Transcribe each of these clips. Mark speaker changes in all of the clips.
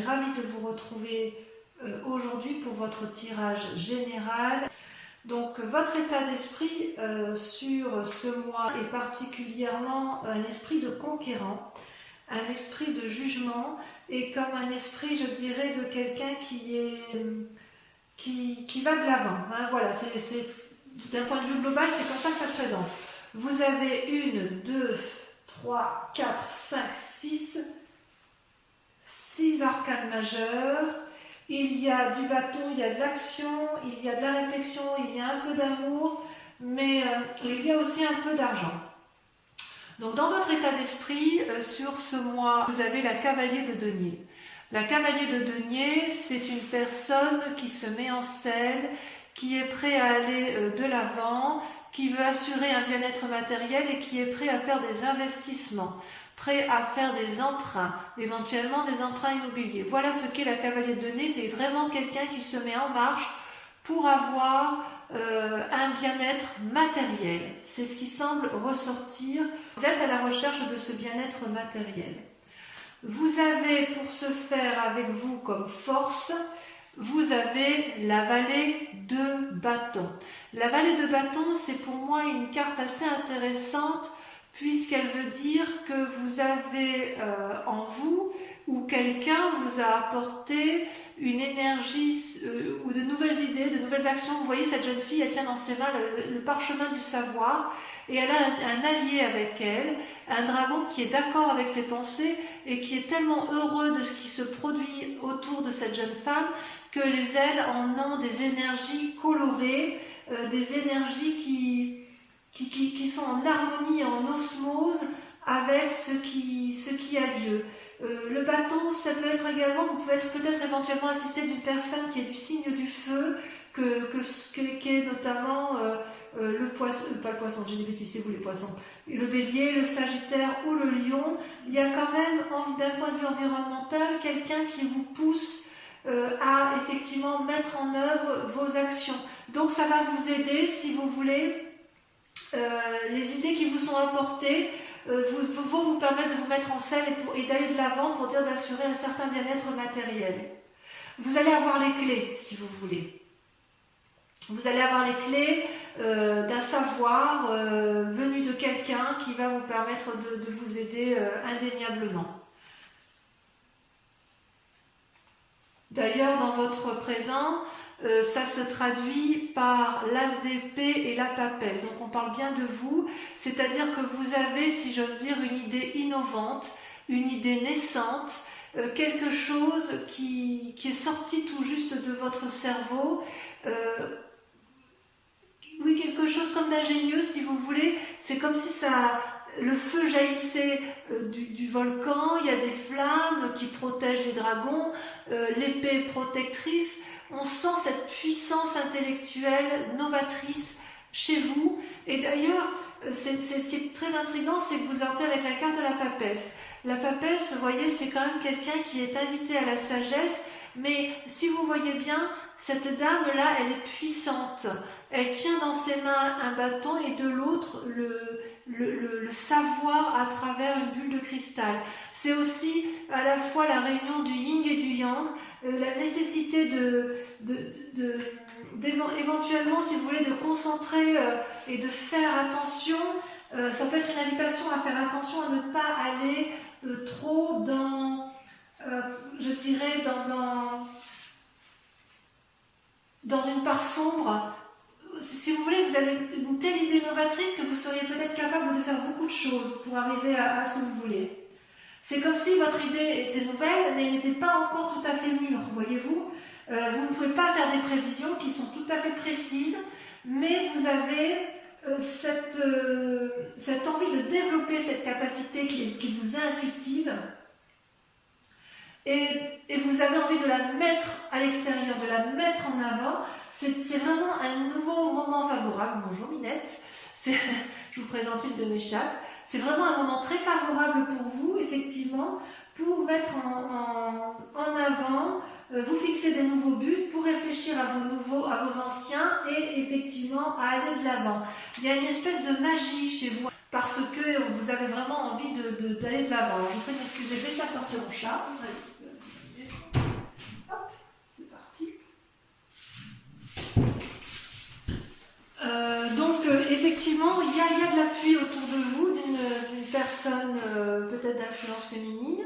Speaker 1: ravie de vous retrouver aujourd'hui pour votre tirage général. Donc votre état d'esprit sur ce mois est particulièrement un esprit de conquérant, un esprit de jugement et comme un esprit, je dirais, de quelqu'un qui va de l'avant. Hein, voilà, d'un point de vue global, c'est comme ça que ça se présente. Vous avez 1, 2, 3, 4, 5, 6 arcanes majeures. Il y a du bâton, il y a de l'action, il y a de la réflexion, il y a un peu d'amour, mais il y a aussi un peu d'argent. Donc dans votre état d'esprit, sur ce mois, vous avez la cavalier de denier. La cavalier de denier, c'est une personne qui se met en selle, qui est prêt à aller de l'avant, qui veut assurer un bien-être matériel et qui est prêt à faire des investissements, prêt à faire des emprunts, éventuellement des emprunts immobiliers. Voilà ce qu'est la cavalier de denier, c'est vraiment quelqu'un qui se met en marche pour avoir un bien-être matériel. C'est ce qui semble ressortir. Vous êtes à la recherche de ce bien-être matériel. Vous avez pour ce faire avec vous comme force, vous avez la vallée de bâton. La vallée de bâton, c'est pour moi une carte assez intéressante puisqu'elle veut dire que vous avez en vous ou quelqu'un vous a apporté une énergie ou de nouvelles idées, de nouvelles actions. Vous voyez, cette jeune fille, elle tient dans ses mains le parchemin du savoir et elle a un allié avec elle, un dragon qui est d'accord avec ses pensées et qui est tellement heureux de ce qui se produit autour de cette jeune femme que les ailes en ont des énergies colorées, des énergies qui sont en harmonie, en osmose avec ce qui a lieu. Le bâton, ça peut être également, vous pouvez être peut-être éventuellement assisté d'une personne qui est du signe du feu, qui est notamment le poisson, pas le poisson, j'ai des bêtises, c'est vous les poissons, le bélier, le sagittaire ou le lion. Il y a quand même, d'un point de vue environnemental, quelqu'un qui vous pousse à effectivement mettre en œuvre vos actions. Donc ça va vous aider, si vous voulez, les idées qui vous sont apportées vont vous permettre de vous mettre en selle et d'aller de l'avant pour dire d'assurer un certain bien-être matériel. Vous allez avoir les clés, si vous voulez. Vous allez avoir les clés d'un savoir venu de quelqu'un qui va vous permettre de vous aider indéniablement. D'ailleurs, dans votre présent, ça se traduit par l'as d'épée et la papelle. Donc on parle bien de vous, c'est-à-dire que vous avez, si j'ose dire, une idée innovante, une idée naissante, quelque chose qui est sorti tout juste de votre cerveau, oui, quelque chose comme d'ingénieux, si vous voulez. C'est comme si le feu jaillissait du volcan, il y a des flammes qui protègent les dragons, l'épée protectrice. On sent cette puissance intellectuelle novatrice chez vous. Et d'ailleurs, c'est ce qui est très intriguant, c'est que vous sortez avec la carte de la papesse. La papesse, vous voyez, c'est quand même quelqu'un qui est invité à la sagesse, mais si vous voyez bien, cette dame-là, elle est puissante. Elle tient dans ses mains un bâton et de l'autre le savoir à travers une bulle de cristal. C'est aussi à la fois la réunion du yin et du yang, la nécessité éventuellement, si vous voulez, de concentrer et de faire attention. Ça peut être une invitation à faire attention à ne pas aller trop dans, je dirais, dans une part sombre. Si vous voulez, vous avez une telle idée novatrice que vous seriez peut-être capable de faire beaucoup de choses pour arriver à ce que vous voulez. C'est comme si votre idée était nouvelle, mais elle n'était pas encore tout à fait mûre, voyez-vous. Vous ne pouvez pas faire des prévisions qui sont tout à fait précises, mais vous avez cette envie de développer cette capacité qui vous est intuitive, et vous avez envie de la mettre à l'extérieur, de la mettre en avant. C'est vraiment un nouveau moment favorable. Bonjour Minette, je vous présente une de mes chattes. C'est vraiment un moment très favorable pour vous, effectivement, pour mettre en avant, vous fixer des nouveaux buts, pour réfléchir à vos anciens et effectivement à aller de l'avant. Il y a une espèce de magie chez vous parce que vous avez vraiment envie d'aller de l'avant. Je vous prie d'excuser, je vais faire sortir mon chat. Effectivement, il y a de l'appui autour de vous d'une personne peut-être d'influence féminine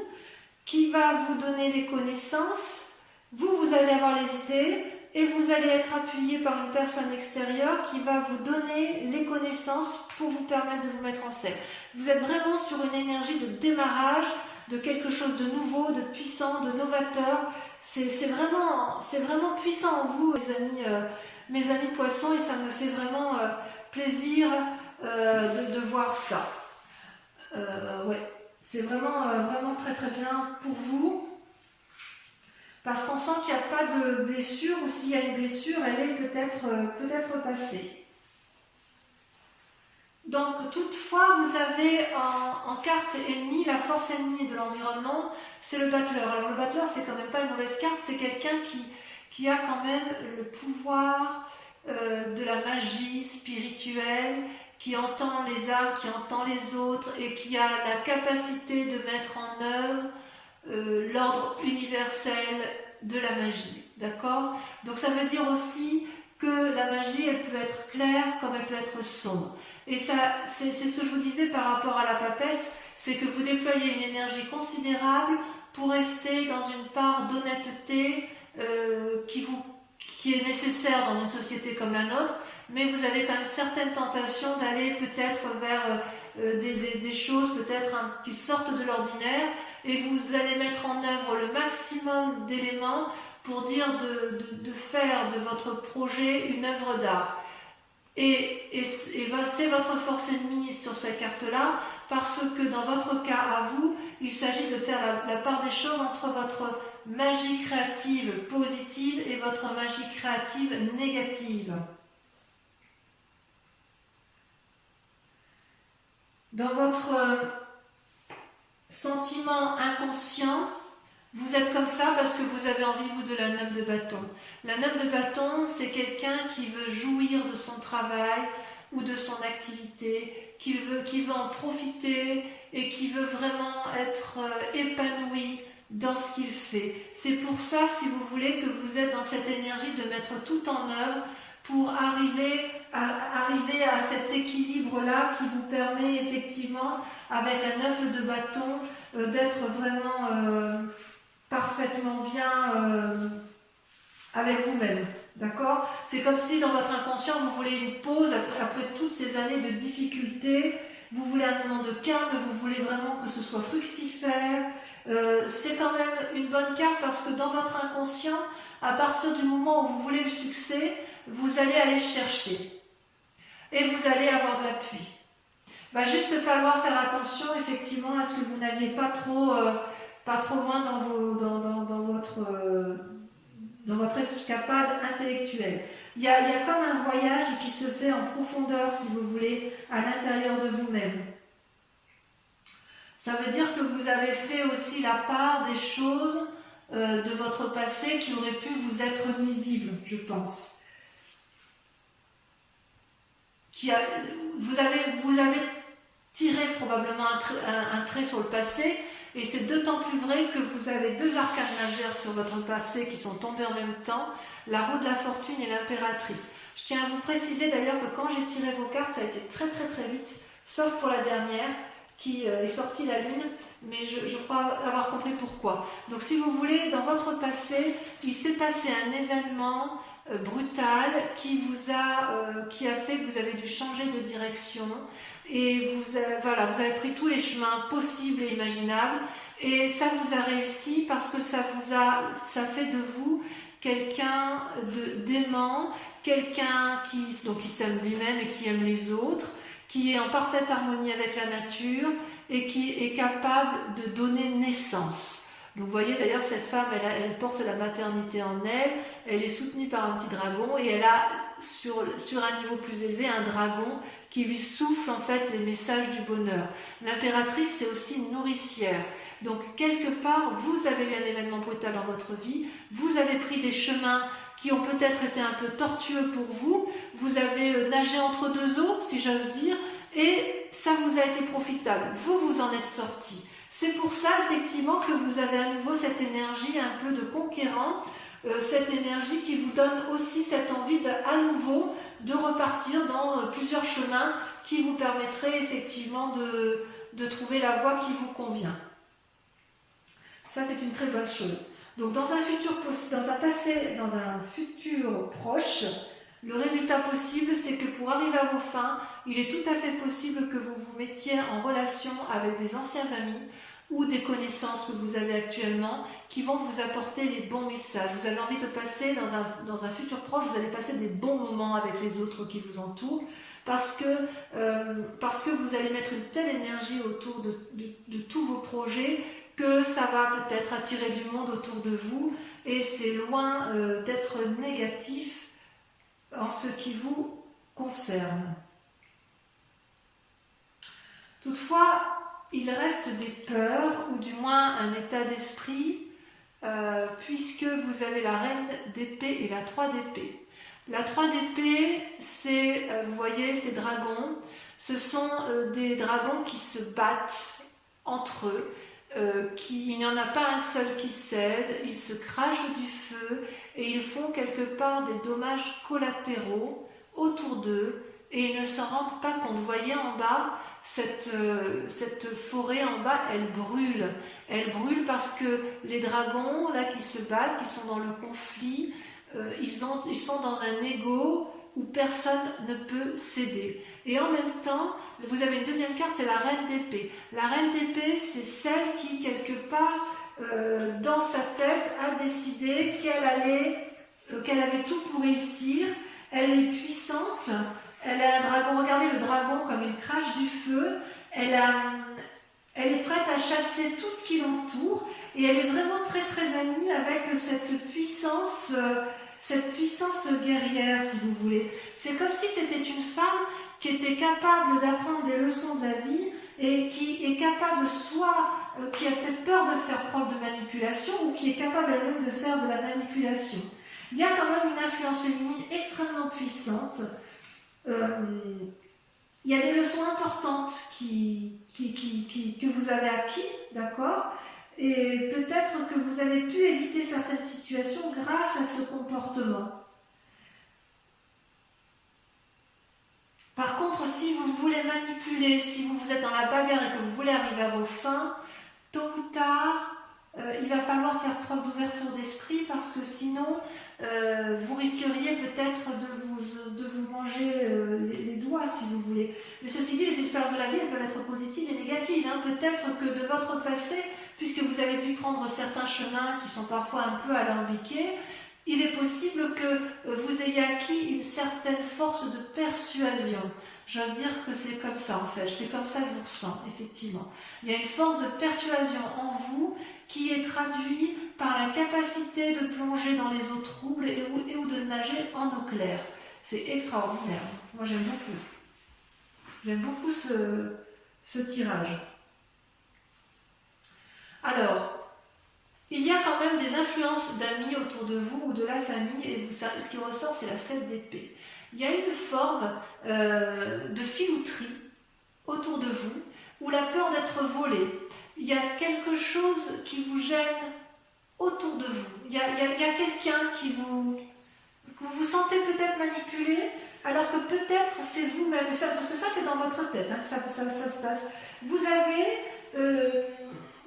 Speaker 1: qui va vous donner les connaissances, vous allez avoir les idées et vous allez être appuyé par une personne extérieure qui va vous donner les connaissances pour vous permettre de vous mettre en scène. Vous êtes vraiment sur une énergie de démarrage, de quelque chose de nouveau, de puissant, de novateur. C'est vraiment puissant en vous, mes amis poissons, et ça me fait vraiment plaisir de voir ça. Ouais, c'est vraiment très très bien pour vous. Parce qu'on sent qu'il n'y a pas de blessure, ou s'il y a une blessure, elle est peut-être passée. Donc, toutefois, vous avez en carte ennemie, la force ennemie de l'environnement, c'est le battleur. Alors, le battleur, c'est quand même pas une mauvaise carte, c'est quelqu'un qui a quand même le pouvoir de la magie spirituelle, qui entend les âmes, qui entend les autres, et qui a la capacité de mettre en œuvre l'ordre universel de la magie, d'accord? Donc ça veut dire aussi que la magie, elle peut être claire comme elle peut être sombre. Et ça, c'est ce que je vous disais par rapport à la papesse, c'est que vous déployez une énergie considérable pour rester dans une part d'honnêteté qui est nécessaire dans une société comme la nôtre, mais vous avez quand même certaines tentations d'aller peut-être vers des choses peut-être qui sortent de l'ordinaire, et vous allez mettre en œuvre le maximum d'éléments pour dire de faire de votre projet une œuvre d'art. Et c'est votre force ennemie sur cette carte-là, parce que dans votre cas à vous, il s'agit de faire la part des choses entre votre magie créative positive et votre magie créative négative. Dans votre sentiment inconscient, vous êtes comme ça parce que vous avez envie, vous, de la 9 de bâton. La 9 de bâton, c'est quelqu'un qui veut jouir de son travail ou de son activité, qui veut en profiter et qui veut vraiment être épanoui dans ce qu'il fait. C'est pour ça, si vous voulez, que vous êtes dans cette énergie de mettre tout en œuvre pour arriver à cet équilibre-là qui vous permet effectivement, avec la 9 de bâton, d'être vraiment parfaitement bien avec vous-même. D'accord? C'est comme si dans votre inconscient, vous voulez une pause après toutes ces années de difficultés, vous voulez un moment de calme, vous voulez vraiment que ce soit fructifère. C'est quand même une bonne carte parce que dans votre inconscient, à partir du moment où vous voulez le succès, vous allez aller le chercher et vous allez avoir de l'appui. Va juste falloir faire attention effectivement à ce que vous n'alliez pas trop loin dans votre escapade intellectuelle. Il y a comme un voyage qui se fait en profondeur, si vous voulez, à l'intérieur de vous-même. Ça veut dire que vous avez fait aussi la part des choses de votre passé qui auraient pu vous être nuisibles, je pense. Vous avez tiré probablement un trait sur le passé, et c'est d'autant plus vrai que vous avez deux arcanes majeures sur votre passé qui sont tombés en même temps, la roue de la fortune et l'impératrice. Je tiens à vous préciser d'ailleurs que quand j'ai tiré vos cartes, ça a été très très très vite, sauf pour la dernière qui est sortie la lune, mais je crois avoir compris pourquoi. Donc si vous voulez, dans votre passé, il s'est passé un événement brutal qui a fait que vous avez dû changer de direction, et vous avez pris tous les chemins possibles et imaginables, et ça vous a réussi parce que ça fait de vous quelqu'un d'aimant, quelqu'un qui s'aime lui-même et qui aime les autres, qui est en parfaite harmonie avec la nature et qui est capable de donner naissance. Donc vous voyez d'ailleurs cette femme, elle porte la maternité en elle, elle est soutenue par un petit dragon, et elle a sur un niveau plus élevé un dragon qui lui souffle en fait les messages du bonheur. L'impératrice, c'est aussi une nourricière. Donc quelque part, vous avez eu un événement brutal dans votre vie, vous avez pris des chemins qui ont peut-être été un peu tortueux pour vous, vous avez nagé entre deux eaux, si j'ose dire, et ça vous a été profitable. Vous en êtes sorti. C'est pour ça, effectivement, que vous avez à nouveau cette énergie un peu de conquérant, cette énergie qui vous donne aussi cette envie à nouveau de repartir dans plusieurs chemins qui vous permettraient effectivement de trouver la voie qui vous convient. Ça, c'est une très bonne chose. Donc, dans un futur proche, le résultat possible, c'est que pour arriver à vos fins, il est tout à fait possible que vous vous mettiez en relation avec des anciens amis ou des connaissances que vous avez actuellement qui vont vous apporter les bons messages. Vous avez envie de passer dans un futur proche, vous allez passer des bons moments avec les autres qui vous entourent parce que vous allez mettre une telle énergie autour de tous vos projets que ça va peut-être attirer du monde autour de vous et c'est loin d'être négatif en ce qui vous concerne. Toutefois, il reste des peurs, ou du moins un état d'esprit, puisque vous avez la reine d'épée et la 3 d'épée. La 3 d'épée, c'est, vous voyez, ces dragons, ce sont des dragons qui se battent entre eux, il n'y en a pas un seul qui cède, ils se crachent du feu et ils font quelque part des dommages collatéraux autour d'eux et ils ne s'en rendent pas compte. Vous voyez en bas, cette forêt en bas, elle brûle parce que les dragons là qui se battent, qui sont dans le conflit, ils sont dans un ego où personne ne peut céder. Et en même temps, vous avez une deuxième carte, c'est la reine d'épée. La reine d'épée, c'est celle qui, quelque part, dans sa tête, a décidé qu'elle avait tout pour réussir. Elle est puissante, elle a un dragon. Regardez le dragon comme il crache du feu. Elle est prête à chasser tout ce qui l'entoure. Et elle est vraiment très très amie avec cette puissance guerrière, si vous voulez. C'est comme si c'était une femme qui était capable d'apprendre des leçons de la vie et qui est capable qui a peut-être peur de faire preuve de manipulation ou qui est capable elle-même de faire de la manipulation. Il y a quand même une influence féminine extrêmement puissante. Il y a des leçons importantes que vous avez acquis, d'accord ? Et peut-être que vous avez pu éviter certaines situations grâce à ce comportement. Par contre, si vous voulez manipuler, si vous êtes dans la bagarre et que vous voulez arriver à vos fins, tôt ou tard, il va falloir faire preuve d'ouverture d'esprit parce que sinon, vous risqueriez peut-être de vous manger les doigts, si vous voulez. Mais ceci dit, les expériences de la vie, elles peuvent être positives et négatives. Peut-être que de votre passé, puisque vous avez dû prendre certains chemins qui sont parfois un peu alambiqués, il est possible que vous ayez acquis une certaine force de persuasion. J'ose dire que c'est comme ça en fait, c'est comme ça que je vous ressens, effectivement. Il y a une force de persuasion en vous qui est traduite par la capacité de plonger dans les eaux troubles ou de nager en eau claire. C'est extraordinaire. Moi j'aime beaucoup. J'aime beaucoup ce tirage. Alors, il y a quand même des influences d'amis autour de vous ou de la famille, et ce qui ressort, c'est la 7 d'épée. Il y a une forme de filouterie autour de vous, ou la peur d'être volé. Il y a quelque chose qui vous gêne autour de vous. Il y a quelqu'un que vous vous sentez peut-être manipulé, alors que peut-être c'est vous-même, parce que ça c'est dans votre tête que ça se passe. Vous avez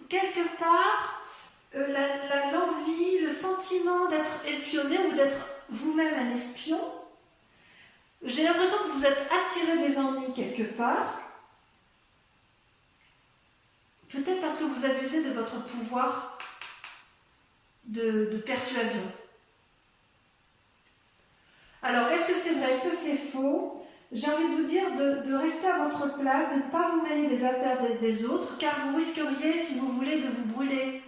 Speaker 1: quelque part l'envie, le sentiment d'être espionné ou d'être vous-même un espion. J'ai l'impression que vous êtes attiré des ennuis quelque part. Peut-être parce que vous abusez de votre pouvoir de persuasion. Alors, est-ce que c'est vrai, est-ce que c'est faux ? J'ai envie de vous dire de rester à votre place, de ne pas vous mêler des affaires des autres, car vous risqueriez, si vous voulez, de vous brûler.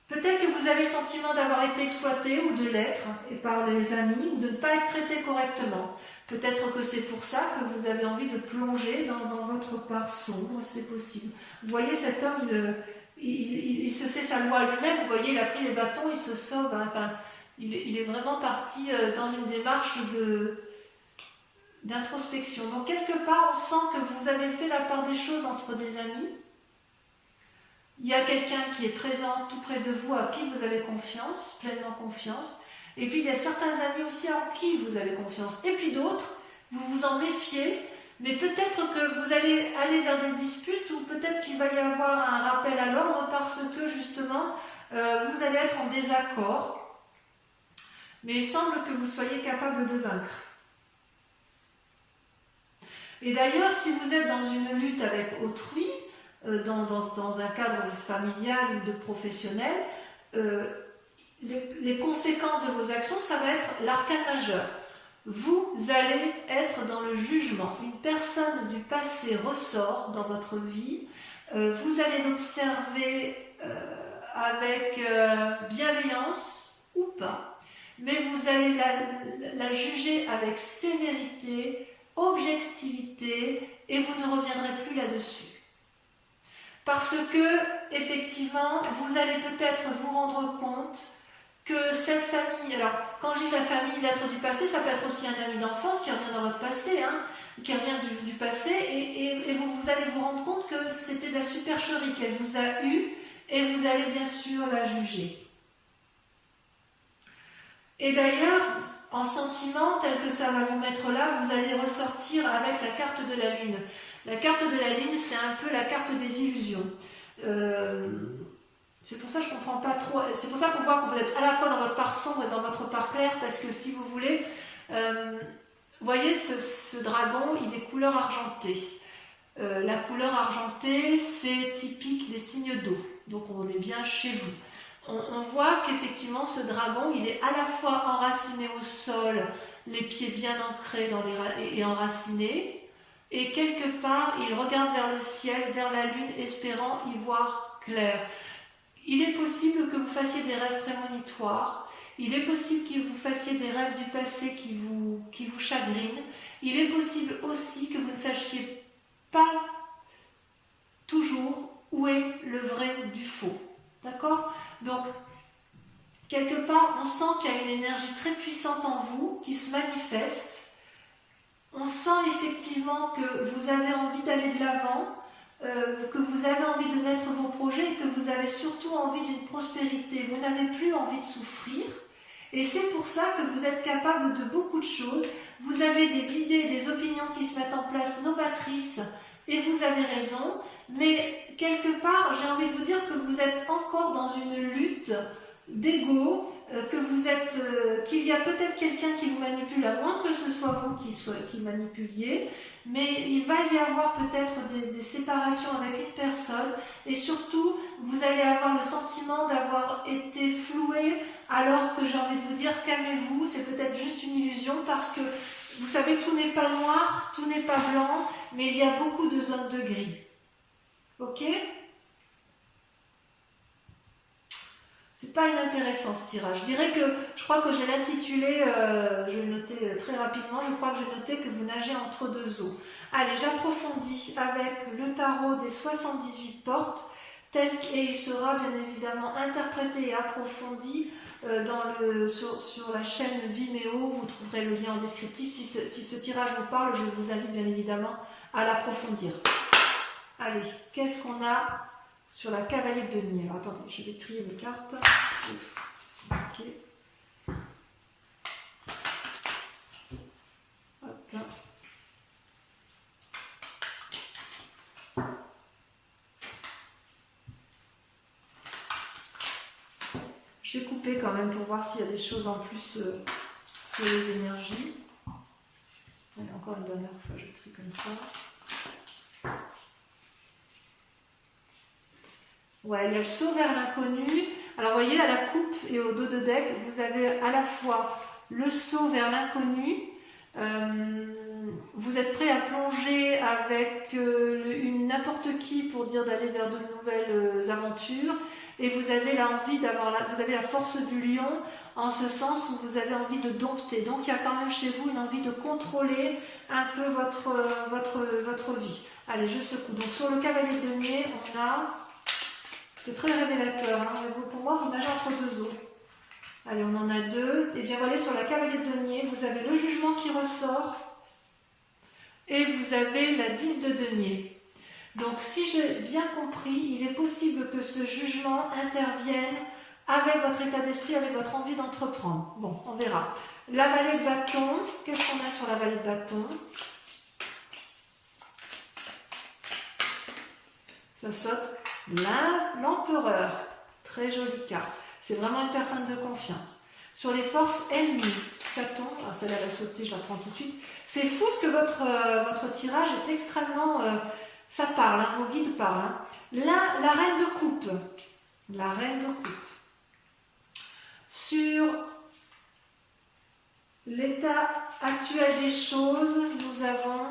Speaker 1: Peut-être que vous avez le sentiment d'avoir été exploité ou de l'être et par les amis ou de ne pas être traité correctement. Peut-être que c'est pour ça que vous avez envie de plonger dans votre part sombre, c'est possible. Vous voyez, cet homme, il se fait sa loi lui-même, vous voyez, il a pris les bâtons, il se sauve, il est vraiment parti dans une démarche d'introspection. Donc quelque part, on sent que vous avez fait la part des choses entre des amis. Il y a quelqu'un qui est présent tout près de vous, à qui vous avez confiance, pleinement confiance, Et puis il y a certains amis aussi en qui vous avez confiance. Et puis d'autres, vous vous en méfiez, mais peut-être que vous allez aller vers des disputes ou peut-être qu'il va y avoir un rappel à l'ordre parce que justement, vous allez être en désaccord. Mais il semble que vous soyez capable de vaincre. Et d'ailleurs, si vous êtes dans une lutte avec autrui, dans un cadre familial ou de professionnel, les conséquences de vos actions, ça va être l'arcane majeur. Vous allez être dans le jugement. Une personne du passé ressort dans votre vie. Vous allez l'observer avec bienveillance ou pas, mais vous allez la juger avec sévérité, objectivité, et vous ne reviendrez plus là-dessus. Parce que, effectivement, vous allez peut-être vous rendre compte que cette famille, alors quand je dis la famille, l'être du passé, ça peut être aussi un ami d'enfance qui revient dans votre passé, qui revient du passé, et vous allez vous rendre compte que c'était de la supercherie qu'elle vous a eue, et vous allez bien sûr la juger. Et d'ailleurs, en sentiment tel que ça va vous mettre là, vous allez ressortir avec la carte de la Lune. La carte de la Lune, c'est un peu la carte des illusions. C'est pour ça que je ne comprends pas trop. C'est pour ça qu'on voit que vous êtes à la fois dans votre part sombre et dans votre part claire, parce que si vous voulez, vous voyez, ce dragon, il est couleur argentée. La couleur argentée, c'est typique des signes d'eau. Donc on est bien chez vous. On voit qu'effectivement, ce dragon, il est à la fois enraciné au sol, les pieds bien ancrés et enracinés, et quelque part, il regarde vers le ciel, vers la lune, espérant y voir clair. Il est possible que vous fassiez des rêves prémonitoires, il est possible que vous fassiez des rêves du passé qui vous chagrinent, il est possible aussi que vous ne sachiez pas toujours où est le vrai du faux. D'accord ? Donc, quelque part, on sent qu'il y a une énergie très puissante en vous qui se manifeste. On sent effectivement que vous avez envie d'aller de l'avant, que vous avez envie de mettre vos projets et que vous avez surtout envie d'une prospérité. Vous n'avez plus envie de souffrir. Et c'est pour ça que vous êtes capable de beaucoup de choses. Vous avez des idées, des opinions qui se mettent en place novatrices et vous avez raison. Mais quelque part, j'ai envie de vous dire que vous êtes encore dans une lutte d'ego, qu'il y a peut-être quelqu'un qui vous manipule, à moins que ce soit vous qui manipuliez, mais il va y avoir peut-être des séparations avec une personne, et surtout, vous allez avoir le sentiment d'avoir été floué, alors que j'ai envie de vous dire, calmez-vous, c'est peut-être juste une illusion, parce que vous savez, tout n'est pas noir, tout n'est pas blanc, mais il y a beaucoup de zones de gris. Ok ? C'est pas inintéressant ce tirage. Je dirais que, je crois que je vais l'intituler, je vais le noter très rapidement, je crois que je vais noter que vous nagez entre deux eaux. Allez, j'approfondis avec le tarot des 78 portes, tel qu'il sera bien évidemment interprété et approfondi sur la chaîne Vimeo. Vous trouverez le lien en descriptif. Si ce tirage vous parle, je vous invite bien évidemment à l'approfondir. Allez, qu'est-ce qu'on a sur la cavalier de denier? Alors attendez, je vais trier mes cartes. Ok. Hop. Je vais couper quand même pour voir s'il y a des choses en plus sur les énergies. Allez, encore une dernière fois, je trie comme ça. Ouais, il y a le saut vers l'inconnu. Alors, vous voyez, à la coupe et au dos de deck, vous avez à la fois le saut vers l'inconnu. Vous êtes prêt à plonger avec n'importe qui pour dire d'aller vers de nouvelles aventures. Et vous avez l'envie vous avez la force du lion, en ce sens où vous avez envie de dompter. Donc, il y a quand même chez vous une envie de contrôler un peu votre vie. Allez, je secoue. Donc, sur le cavalier de denier, on a... C'est très révélateur, hein. Pour moi, vous nagez entre deux eaux. Allez, on en a deux. Et bien voilà, sur la cavalier de denier, vous avez le jugement qui ressort et vous avez la 10 de denier. Donc, si j'ai bien compris, il est possible que ce jugement intervienne avec votre état d'esprit, avec votre envie d'entreprendre. Bon, on verra. La vallée de bâton, qu'est-ce qu'on a sur la vallée de bâton? Ça saute l'empereur. Très jolie carte. C'est vraiment une personne de confiance. Sur les forces ennemies, Caton, celle-là va sauter, je la prends tout de suite. C'est fou ce que votre tirage est extrêmement... ça parle, hein, vos guides parlent. Hein. Là, la reine de coupe. La reine de coupe. Sur l'état actuel des choses, nous avons...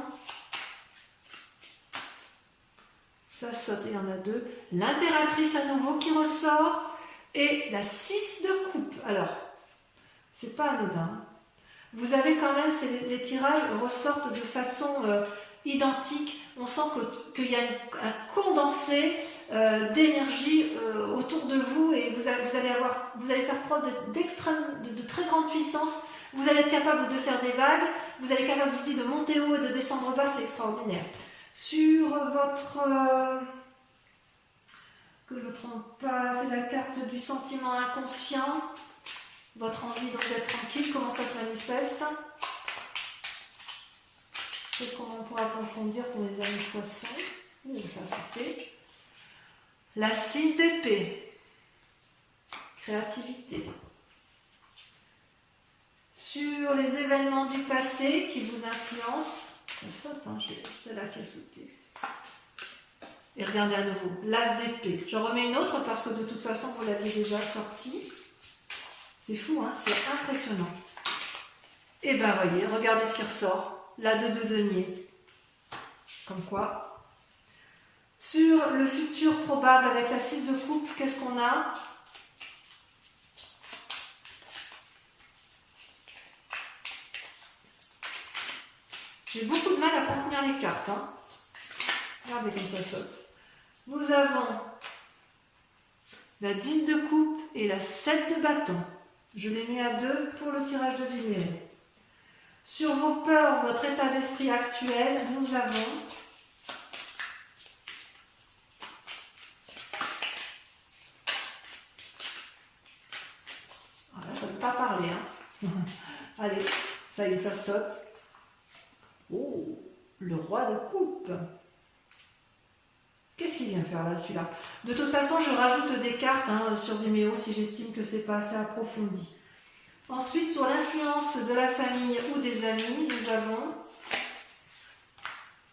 Speaker 1: Ça saute, il y en a deux. L'impératrice à nouveau qui ressort. Et la 6 de coupe. Alors, c'est pas anodin. Vous avez quand même, les tirages ressortent de façon identique. On sent qu'il y a un condensé d'énergie autour de vous et vous allez faire preuve de très grande puissance. Vous allez être capable de faire des vagues. Vous allez être capable de monter haut et de descendre bas. C'est extraordinaire. Sur votre... que je ne me trompe pas, c'est la carte du sentiment inconscient. Votre envie donc d'être tranquille, comment ça se manifeste? C'est comment on pourra approfondir pour les amis poissons. Ouh, ça a sauté. La 6 d'épée. Créativité. Sur les événements du passé qui vous influencent. Ça saute, hein, c'est là qui a sauté. Et regardez à nouveau, l'as d'épée. J'en remets une autre parce que de toute façon, vous l'aviez déjà sortie. C'est fou, hein, c'est impressionnant. Et bien, voyez, regardez ce qui ressort. La 2 de denier. Comme quoi. Sur le futur probable avec la 6 de coupe, qu'est-ce qu'on a? J'ai beaucoup de mal à contenir les cartes. Hein. Regardez comme ça saute. Nous avons la 10 de coupe et la 7 de bâton. Je l'ai mis à 2 pour le tirage de Viméo. Sur vos peurs, votre état d'esprit actuel, nous avons voilà, ça ne veut pas parler. Hein. Allez, ça y est, ça saute. Oh, le roi de coupe. Qu'est-ce qu'il vient faire là, celui-là? De toute façon, je rajoute des cartes hein, sur Vimeo si j'estime que c'est pas assez approfondi. Ensuite, sur l'influence de la famille ou des amis, nous avons...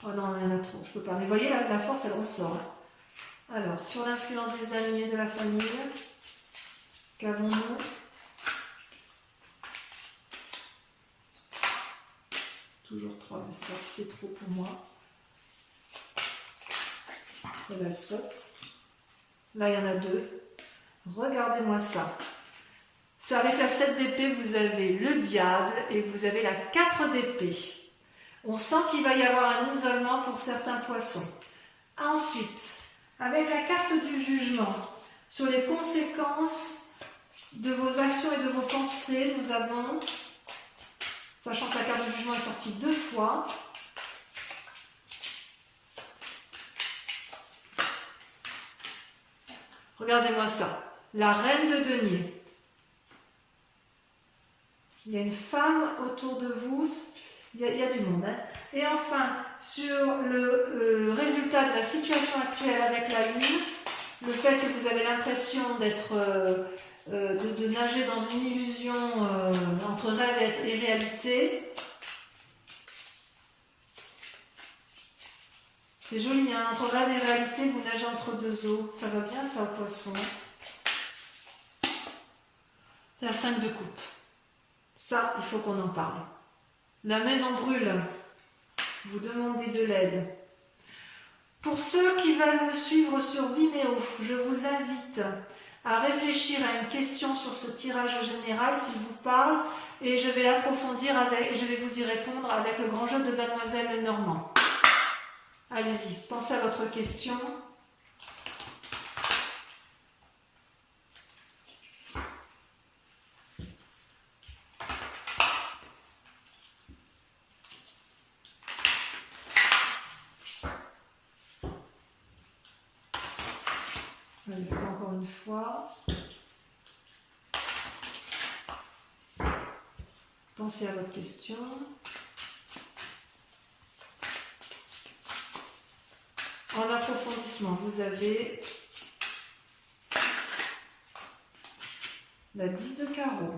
Speaker 1: Oh non, il y en a trop, je peux pas. Mais vous voyez, la force, elle ressort. Hein. Alors, sur l'influence des amis et de la famille, qu'avons-nous? Toujours 3, mais c'est trop pour moi. Celle-là, elle saute. Là, il y en a 2. Regardez-moi ça. Avec la 7 d'épée, vous avez le diable et vous avez la 4 d'épée. On sent qu'il va y avoir un isolement pour certains poissons. Ensuite, avec la carte du jugement, sur les conséquences de vos actions et de vos pensées, nous avons, sachant que la carte du jugement est sortie 2 fois, regardez-moi ça, la reine de denier. Il y a une femme autour de vous, il y a du monde. Hein. Et enfin, sur le résultat de la situation actuelle avec la Lune, le fait que vous avez l'impression d'être, de nager dans une illusion entre rêve et réalité, c'est joli, hein, entre rêve et réalité, vous nagez entre deux eaux. Ça va bien, ça, au poisson. La 5 de coupe. Ça, il faut qu'on en parle. La maison brûle. Vous demandez de l'aide. Pour ceux qui veulent me suivre sur Vimeo, je vous invite à réfléchir à une question sur ce tirage général, s'il vous parle, et je vais l'approfondir et je vais vous y répondre avec le grand jeu de Mademoiselle Lenormand. Allez-y, pensez à votre question. Allez, encore une fois. Pensez à votre question. En approfondissement, vous avez la 10 de carreau.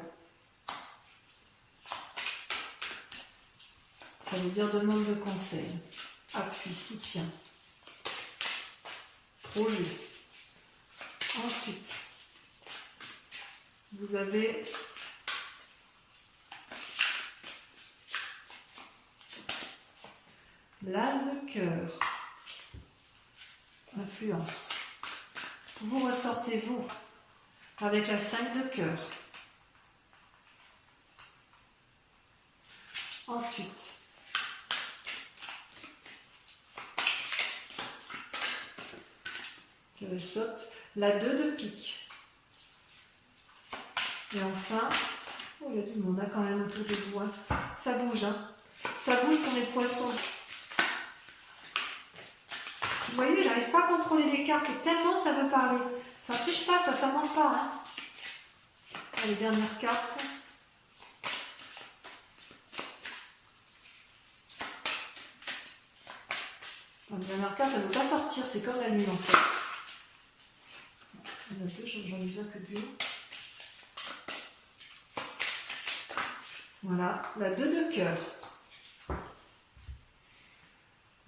Speaker 1: Ça veut dire demande de conseil, appui, soutien, projet. Ensuite, vous avez l'as de cœur, influence. Vous ressortez vous avec la 5 de cœur. Ensuite, je saute la 2 de pique. Et enfin, oh, il y a du monde quand même autour de vous. Hein. Ça bouge, hein. Ça bouge pour les poissons. Vous voyez, j'arrive pas à contrôler les cartes tellement ça veut parler. Ça triche pas, ça ment pas. Hein. Les dernières cartes. La dernière carte, elle ne veut pas sortir, c'est comme la lune en fait. Il y en a deux, j'en ai besoin que d'une. Voilà, la 2 de cœur.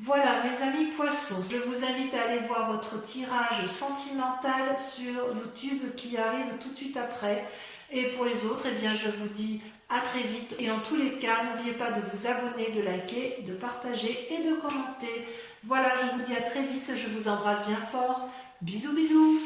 Speaker 1: Voilà, mes amis poissons, je vous invite à aller voir votre tirage sentimental sur YouTube qui arrive tout de suite après. Et pour les autres, eh bien, je vous dis à très vite. Et en tous les cas, n'oubliez pas de vous abonner, de liker, de partager et de commenter. Voilà, je vous dis à très vite, je vous embrasse bien fort. Bisous, bisous.